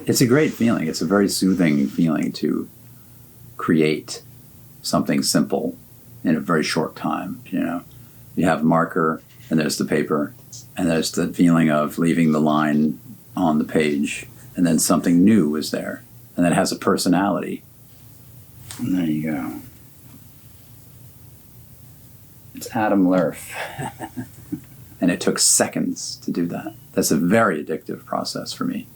It's a great feeling. It's a very soothing feeling to create something simple in a very short time. You have a marker, and there's the paper, and there's the feeling of leaving the line on the page, and then something new is there, and that has a personality. And there you go. It's Adam Lerf. And it took seconds to do that. That's a very addictive process for me.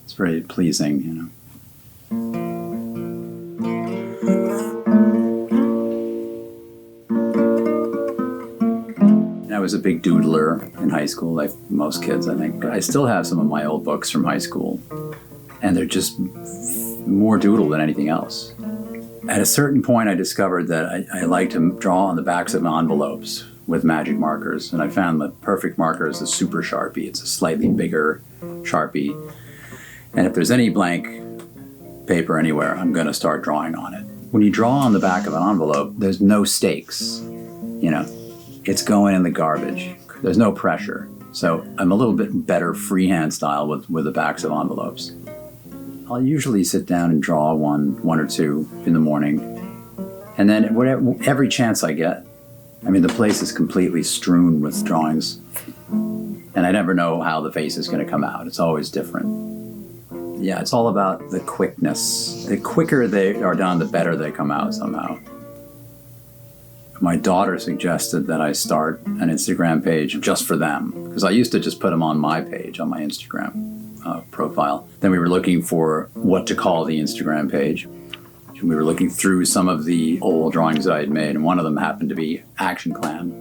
It's very pleasing, I was a big doodler in high school, like most kids, I think. But I still have some of my old books from high school, and they're just more doodle than anything else. At a certain point, I discovered that I like to draw on the backs of envelopes with magic markers, and I found the perfect marker is a Super Sharpie. It's a slightly bigger Sharpie, and if there's any blank paper anywhere, I'm going to start drawing on it. When you draw on the back of an envelope, there's no stakes, It's going in the garbage. There's no pressure. So I'm a little bit better freehand style with the backs of envelopes. I'll usually sit down and draw one or two in the morning. And then every chance I get, the place is completely strewn with drawings. And I never know how the face is going to come out. It's always different. Yeah, it's all about the quickness. The quicker they are done, the better they come out somehow. My daughter suggested that I start an Instagram page just for them, because I used to just put them on my page, on my Instagram profile. Then we were looking for what to call the Instagram page. We were looking through some of the old drawings I had made, and one of them happened to be Action Clam.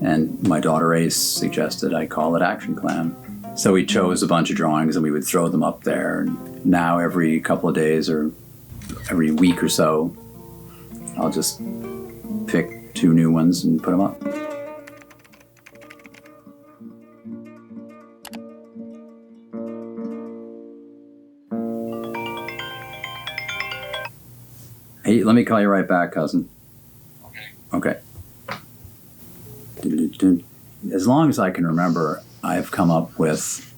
And my daughter Ace suggested I call it Action Clam. So we chose a bunch of drawings and we would throw them up there. And now every couple of days or every week or so, I'll just pick 2 new ones and put them up. Hey, let me call you right back, cousin. Okay. As long as I can remember, I've come up with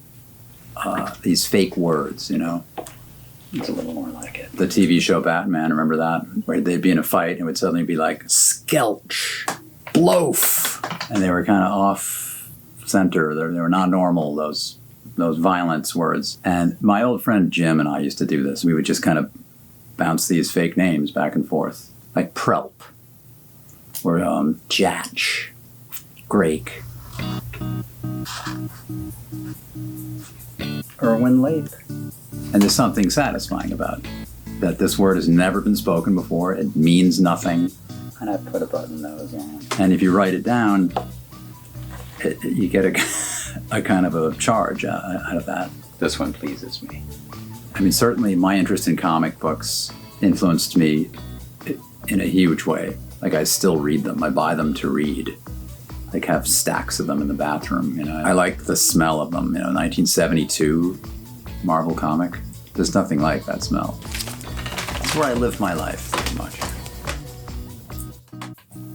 these fake words, It's a little more like it. The TV show Batman, remember that? Where they'd be in a fight and it would suddenly be like, skelch, bloaf. And they were kind of off center. They were not normal, those violence words. And my old friend Jim and I used to do this. We would just kind of bounce these fake names back and forth. Like Prelp, or Jatch, Grake, Irwin Lape. And there's something satisfying about it, that this word has never been spoken before. It means nothing. And I put a button nose on. And if you write it down, you get a kind of a charge out of that. This one pleases me. Certainly my interest in comic books influenced me in a huge way. Like, I still read them. I buy them to read. Like, have stacks of them in the bathroom. I like the smell of them. 1972 Marvel comic. There's nothing like that smell. It's where I live my life, pretty much.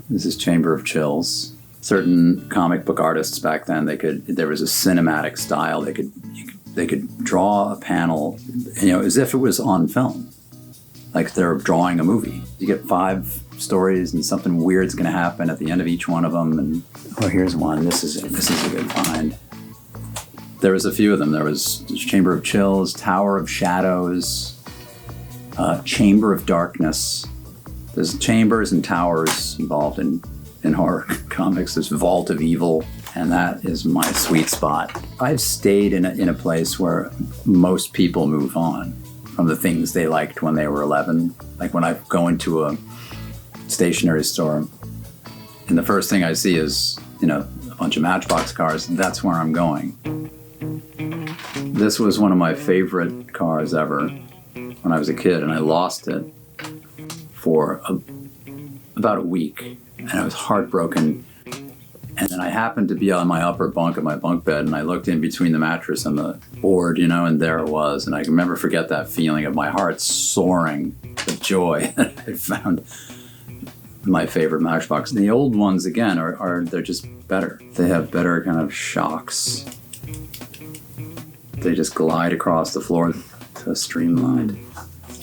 This is Chamber of Chills. Certain comic book artists back then, there was a cinematic style. They could draw a panel, as if it was on film. Like they're drawing a movie. You get 5 stories and something weird's going to happen at the end of each one of them. And here's one. This is a good find. There was a few of them. There was Chamber of Chills, Tower of Shadows, Chamber of Darkness. There's chambers and towers involved in horror comics. There's Vault of Evil, and that is my sweet spot. I've stayed in a place where most people move on from the things they liked when they were 11. Like when I go into a stationery store, and the first thing I see is, a bunch of Matchbox cars. That's where I'm going. This was one of my favorite cars ever when I was a kid, and I lost it for about a week, and I was heartbroken. And then I happened to be on my upper bunk at my bunk bed, and I looked in between the mattress and the board, and there it was. And I can never forget that feeling of my heart soaring with joy that I found my favorite Matchbox. And the old ones, again, they're just better. They have better kind of shocks. They just glide across the floor. streamlined.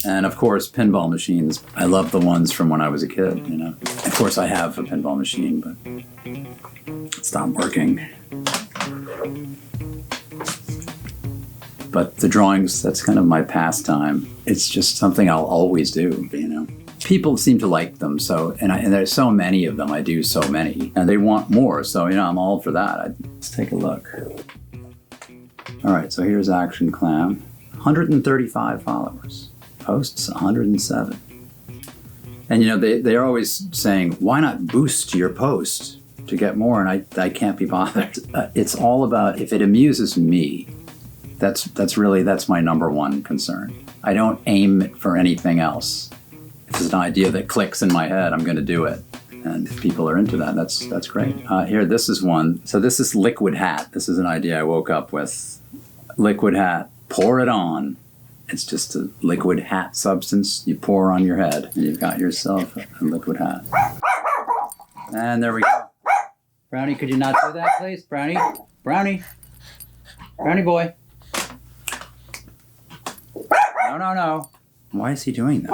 And of course, pinball machines. I love the ones from when I was a kid, you know. Of course, I have a pinball machine, but it stopped working. But the drawings, that's kind of my pastime. It's just something I'll always do, you know. People seem to like them, so and there's so many of them. I do so many, and they want more. So you know, I'm all for that. Let's take a look. All right, so here's Action Clam, 135 followers, posts 107, and you know they're always saying, why not boost your post to get more? And I can't be bothered. It's all about if it amuses me. That's my number one concern. I don't aim it for anything else. If there's an idea that clicks in my head, I'm going to do it. And if people are into that, that's great. Here, this is one. So this is liquid hat. This is an idea I woke up with. Liquid hat, pour it on. It's just a liquid hat substance you pour on your head, and you've got yourself a liquid hat. And there we go. Brownie, could you not do that, please? Brownie? Brownie? Brownie boy? No. Why is he doing that?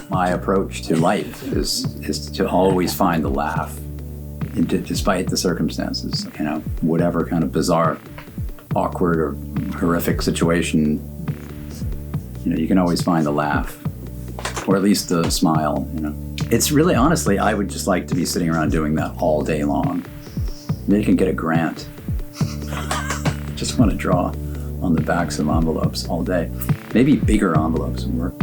My approach to life is to always find the laugh, despite the circumstances. You know, whatever kind of bizarre, awkward, or horrific situation, you know, you can always find the laugh, or at least the smile. You know, it's really, honestly, I would just like to be sitting around doing that all day long. Maybe you can get a grant. Just want to draw on the backs of envelopes all day. Maybe bigger envelopes would work.